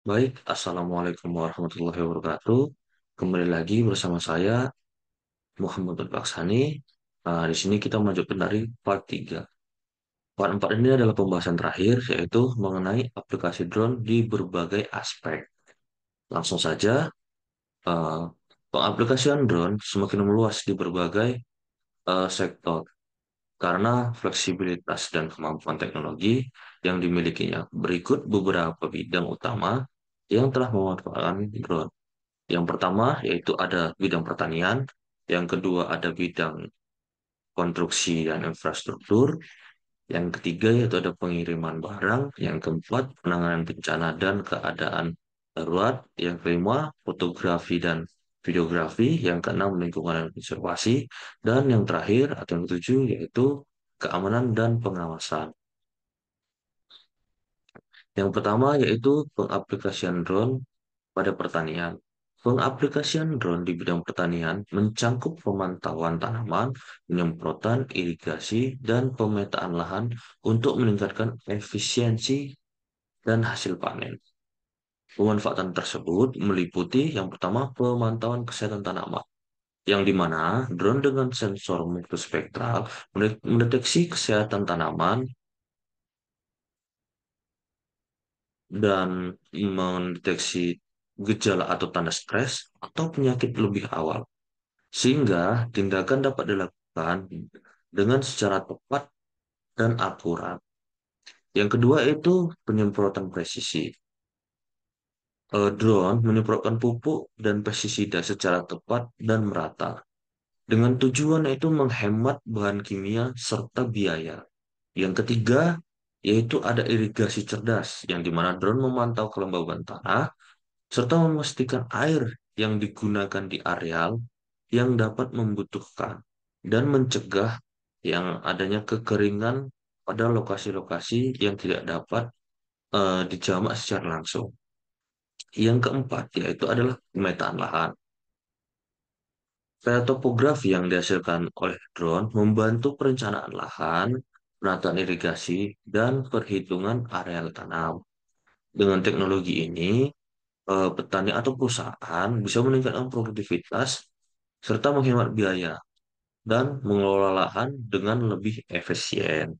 Baik, Assalamualaikum warahmatullahi wabarakatuh. Kembali lagi bersama saya, Muhammad Baksani. Di sini kita melanjutkan dari part 3. Part 4 ini adalah pembahasan terakhir, yaitu mengenai aplikasi drone di berbagai aspek. Langsung saja, eh, pengaplikasian drone semakin meluas di berbagai sektor karena fleksibilitas dan kemampuan teknologi yang dimilikinya. Berikut beberapa bidang utama yang telah memanfaatkan drone. Yang pertama yaitu ada bidang pertanian, yang kedua ada bidang konstruksi dan infrastruktur, yang ketiga yaitu ada pengiriman barang, yang keempat penanganan bencana dan keadaan darurat, yang kelima fotografi dan videografi, yang keenam lingkungan dan konservasi, dan yang terakhir atau yang ketujuh yaitu keamanan dan pengawasan. Yang pertama yaitu pengaplikasian drone pada pertanian. Pengaplikasian drone di bidang pertanian mencangkup pemantauan tanaman, penyemprotan, irigasi, dan pemetaan lahan untuk meningkatkan efisiensi dan hasil panen. Pemanfaatan tersebut meliputi yang pertama pemantauan kesehatan tanaman, yang di mana drone dengan sensor multispektral mendeteksi kesehatan tanaman dan mendeteksi gejala atau tanda stres atau penyakit lebih awal, sehingga tindakan dapat dilakukan dengan secara tepat dan akurat. Yang kedua itu penyemprotan presisi. Drone menyemprotkan pupuk dan pestisida secara tepat dan merata, dengan tujuan yaitu menghemat bahan kimia serta biaya. Yang ketiga, yaitu ada irigasi cerdas, yang dimana drone memantau kelembaban tanah serta memastikan air yang digunakan di areal yang dapat membutuhkan dan mencegah yang adanya kekeringan pada lokasi-lokasi yang tidak dapat dijamak secara langsung. Yang keempat yaitu adalah pemetaan lahan. Peta topografi yang dihasilkan oleh drone membantu perencanaan lahan, penataan irigasi, dan perhitungan areal tanam. Dengan teknologi ini, petani atau perusahaan bisa meningkatkan produktivitas serta menghemat biaya dan mengelola lahan dengan lebih efisien.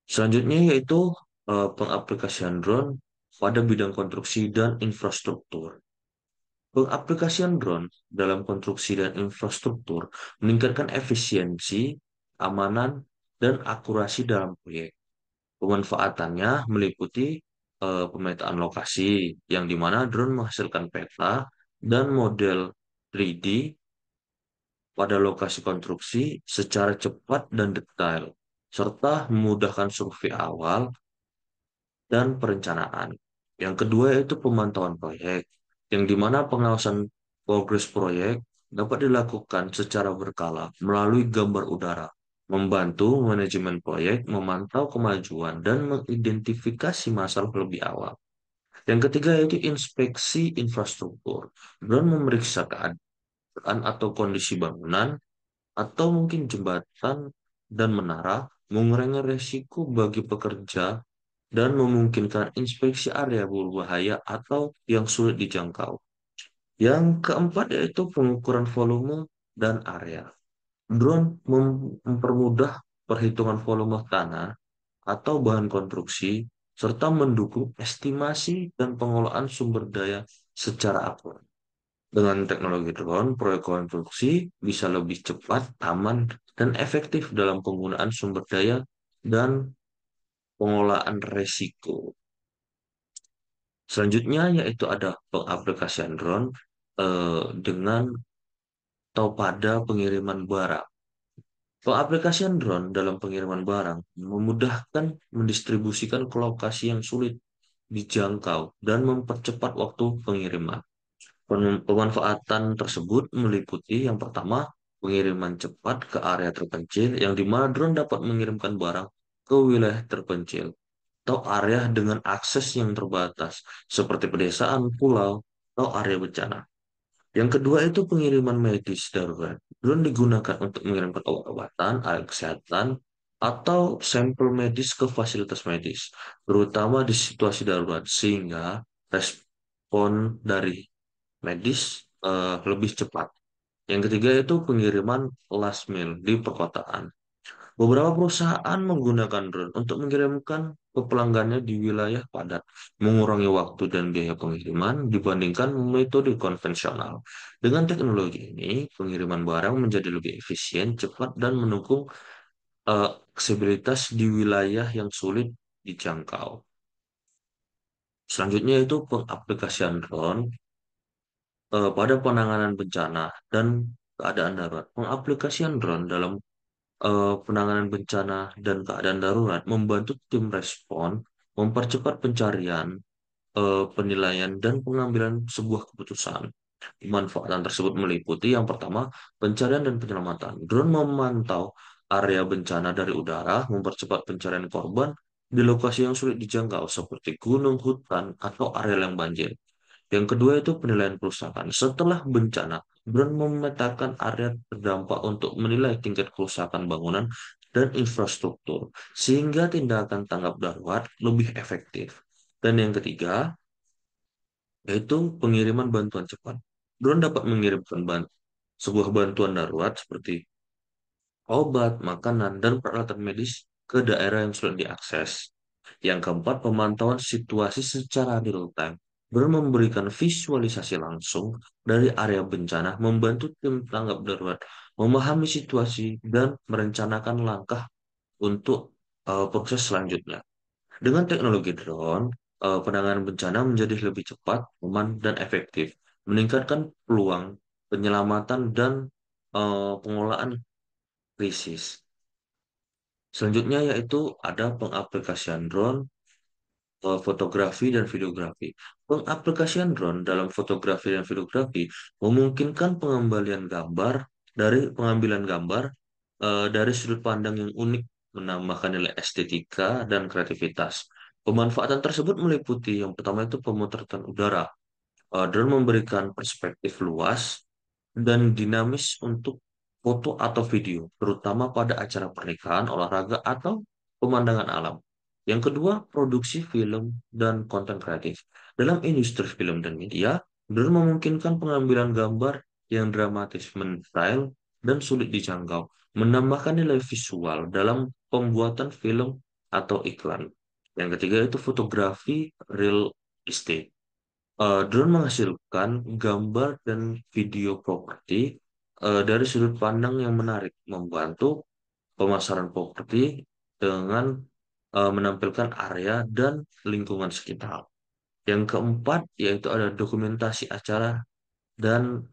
Selanjutnya yaitu pengaplikasian drone pada bidang konstruksi dan infrastruktur. Pengaplikasian drone dalam konstruksi dan infrastruktur meningkatkan efisiensi, keamanan, dan akurasi dalam proyek. Pemanfaatannya meliputi pemetaan lokasi, yang dimana drone menghasilkan peta dan model 3D pada lokasi konstruksi secara cepat dan detail, serta memudahkan survei awal dan perencanaan. Yang kedua yaitu pemantauan proyek, yang dimana pengawasan progres proyek dapat dilakukan secara berkala melalui gambar udara, membantu manajemen proyek memantau kemajuan dan mengidentifikasi masalah lebih awal. Yang ketiga yaitu inspeksi infrastruktur. Drone memeriksa keadaan atau kondisi bangunan atau mungkin jembatan dan menara, mengurangi resiko bagi pekerja dan memungkinkan inspeksi area berbahaya atau yang sulit dijangkau. Yang keempat yaitu pengukuran volume dan area. Drone mempermudah perhitungan volume tanah atau bahan konstruksi serta mendukung estimasi dan pengelolaan sumber daya secara akurat. Dengan teknologi drone, proyek konstruksi bisa lebih cepat, aman, dan efektif dalam penggunaan sumber daya dan pengelolaan resiko. Selanjutnya yaitu ada pengaplikasian drone dengan atau pada pengiriman barang. Pengaplikasian drone dalam pengiriman barang memudahkan mendistribusikan ke lokasi yang sulit dijangkau dan mempercepat waktu pengiriman. Pemanfaatan tersebut meliputi yang pertama, pengiriman cepat ke area terpencil, yang di mana drone dapat mengirimkan barang ke wilayah terpencil atau area dengan akses yang terbatas, seperti pedesaan, pulau, atau area bencana. Yang kedua itu pengiriman medis darurat. Drone digunakan untuk mengirimkan obat-obatan, alat kesehatan, atau sampel medis ke fasilitas medis, terutama di situasi darurat, sehingga respon dari medis lebih cepat. Yang ketiga itu pengiriman last mile di perkotaan. Beberapa perusahaan menggunakan drone untuk mengirimkan ke pelanggannya di wilayah padat, mengurangi waktu dan biaya pengiriman dibandingkan metode konvensional. Dengan teknologi ini, pengiriman barang menjadi lebih efisien, cepat, dan mendukung aksesibilitas di wilayah yang sulit dijangkau. Selanjutnya itu pengaplikasian drone pada penanganan bencana dan keadaan darurat. Pengaplikasian drone dalam penanganan bencana dan keadaan darurat membantu tim respon mempercepat pencarian, penilaian, dan pengambilan sebuah keputusan. Manfaatan tersebut meliputi yang pertama, pencarian dan penyelamatan. Drone memantau area bencana dari udara, mempercepat pencarian korban di lokasi yang sulit dijangkau seperti gunung, hutan, atau area yang banjir. Yang kedua itu penilaian kerusakan. Setelah bencana, drone memetakan area terdampak untuk menilai tingkat kerusakan bangunan dan infrastruktur, sehingga tindakan tanggap darurat lebih efektif. Dan yang ketiga, yaitu pengiriman bantuan cepat. Drone dapat mengirimkan sebuah bantuan darurat seperti obat, makanan, dan peralatan medis ke daerah yang sulit diakses. Yang keempat, pemantauan situasi secara real time. Memberikan visualisasi langsung dari area bencana, membantu tim tanggap darurat memahami situasi dan merencanakan langkah untuk proses selanjutnya. Dengan teknologi drone, penanganan bencana menjadi lebih cepat, aman, dan efektif, meningkatkan peluang penyelamatan dan pengelolaan krisis. Selanjutnya yaitu ada pengaplikasian drone, fotografi dan videografi. Pengaplikasian drone dalam fotografi dan videografi memungkinkan pengambilan gambar dari sudut pandang yang unik, menambahkan nilai estetika dan kreativitas. Pemanfaatan tersebut meliputi yang pertama itu pemotretan udara. Drone memberikan perspektif luas dan dinamis untuk foto atau video, terutama pada acara pernikahan, olahraga, atau pemandangan alam. Yang kedua, produksi film dan konten kreatif. Dalam industri film dan media, drone memungkinkan pengambilan gambar yang dramatis, mendetail, dan sulit dijangkau, menambahkan nilai visual dalam pembuatan film atau iklan. Yang ketiga itu fotografi real estate. Drone menghasilkan gambar dan video properti dari sudut pandang yang menarik, membantu pemasaran properti dengan menampilkan area dan lingkungan sekitar. Yang keempat yaitu ada dokumentasi acara dan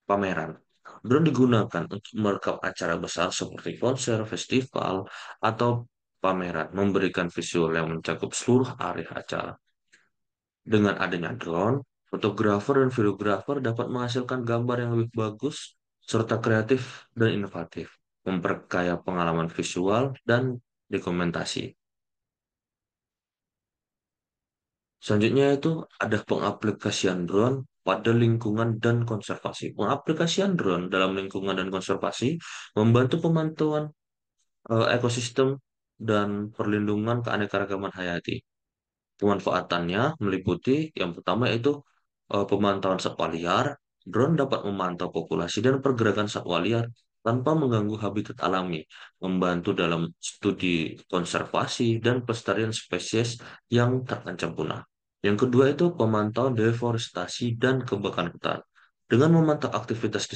pameran. Drone digunakan untuk merekam acara besar seperti konser, festival, atau pameran, memberikan visual yang mencakup seluruh area acara. Dengan adanya drone, fotografer dan videografer dapat menghasilkan gambar yang lebih bagus serta kreatif dan inovatif, memperkaya pengalaman visual dan dokumentasi. Selanjutnya itu ada pengaplikasian drone pada lingkungan dan konservasi. Pengaplikasian drone dalam lingkungan dan konservasi membantu pemantauan ekosistem dan perlindungan keanekaragaman hayati. Pemanfaatannya meliputi yang pertama yaitu pemantauan satwa liar. Drone dapat memantau populasi dan pergerakan satwa liar tanpa mengganggu habitat alami, membantu dalam studi konservasi dan pelestarian spesies yang terancam punah. Yang kedua itu pemantauan deforestasi dan kebakaran hutan. Dengan memantau aktivitas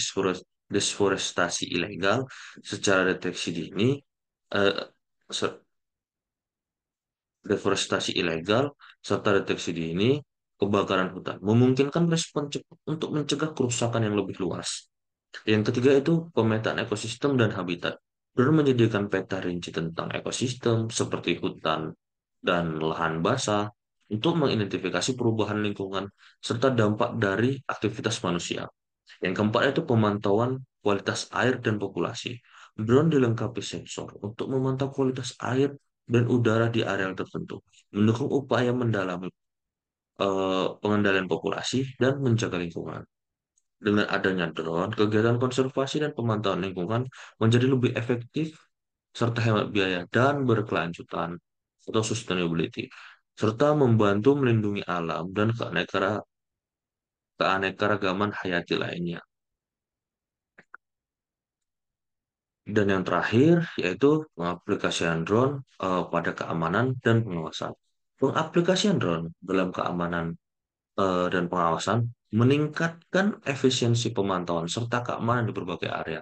deforestasi ilegal secara deteksi dini, eh, deforestasi ilegal, serta deteksi dini kebakaran hutan, memungkinkan respon cepat untuk mencegah kerusakan yang lebih luas. Yang ketiga itu pemetaan ekosistem dan habitat. Drone menyediakan peta rinci tentang ekosistem seperti hutan dan lahan basah untuk mengidentifikasi perubahan lingkungan serta dampak dari aktivitas manusia. Yang keempat itu pemantauan kualitas air dan populasi. Drone dilengkapi sensor untuk memantau kualitas air dan udara di area tertentu, mendukung upaya mendalami pengendalian populasi dan menjaga lingkungan. Dengan adanya drone, kegiatan konservasi dan pemantauan lingkungan menjadi lebih efektif serta hemat biaya dan berkelanjutan atau sustainability, serta membantu melindungi alam dan keanekaragaman hayati lainnya. Dan yang terakhir yaitu pengaplikasian drone pada keamanan dan pengawasan. Pengaplikasian drone dalam keamanan dan pengawasan meningkatkan efisiensi pemantauan serta keamanan di berbagai area.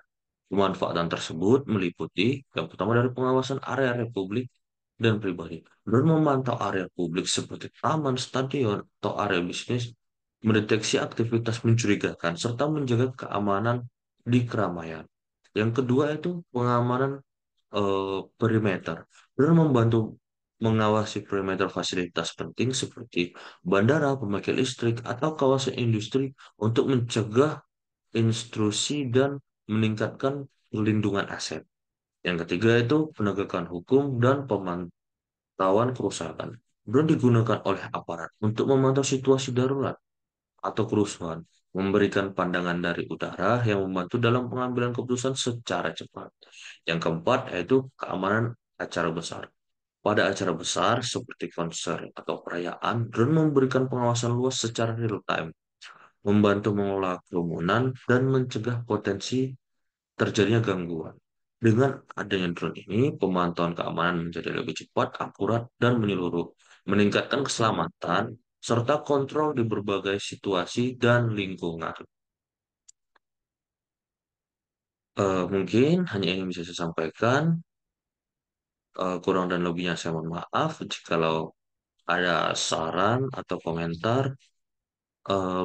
Pemanfaatan tersebut meliputi yang pertama dari pengawasan area publik dan pribadi. Dan memantau area publik seperti taman, stadion, atau area bisnis, mendeteksi aktivitas mencurigakan, serta menjaga keamanan di keramaian. Yang kedua itu pengamanan perimeter. Dan membantu mengawasi perimeter fasilitas penting seperti bandara, pembangkit listrik, atau kawasan industri untuk mencegah intrusi dan meningkatkan perlindungan aset. Yang ketiga itu penegakan hukum dan pemantauan kerusakan. Drone digunakan oleh aparat untuk memantau situasi darurat atau kerusuhan, memberikan pandangan dari udara yang membantu dalam pengambilan keputusan secara cepat. Yang keempat yaitu keamanan acara besar. Pada acara besar seperti konser atau perayaan, drone memberikan pengawasan luas secara real time, membantu mengelola kerumunan dan mencegah potensi terjadinya gangguan. Dengan adanya drone ini, pemantauan keamanan menjadi lebih cepat, akurat, dan menyeluruh, meningkatkan keselamatan serta kontrol di berbagai situasi dan lingkungan. Mungkin hanya ini bisa saya sampaikan. Kurang dan lebihnya saya mohon maaf. Jikalau ada saran atau komentar,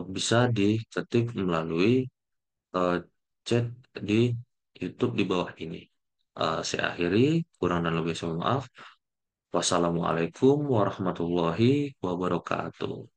bisa diketik melalui eh, chat di YouTube di bawah ini. Saya akhiri, kurang dan lebih saya mohon maaf. Wassalamualaikum warahmatullahi wabarakatuh.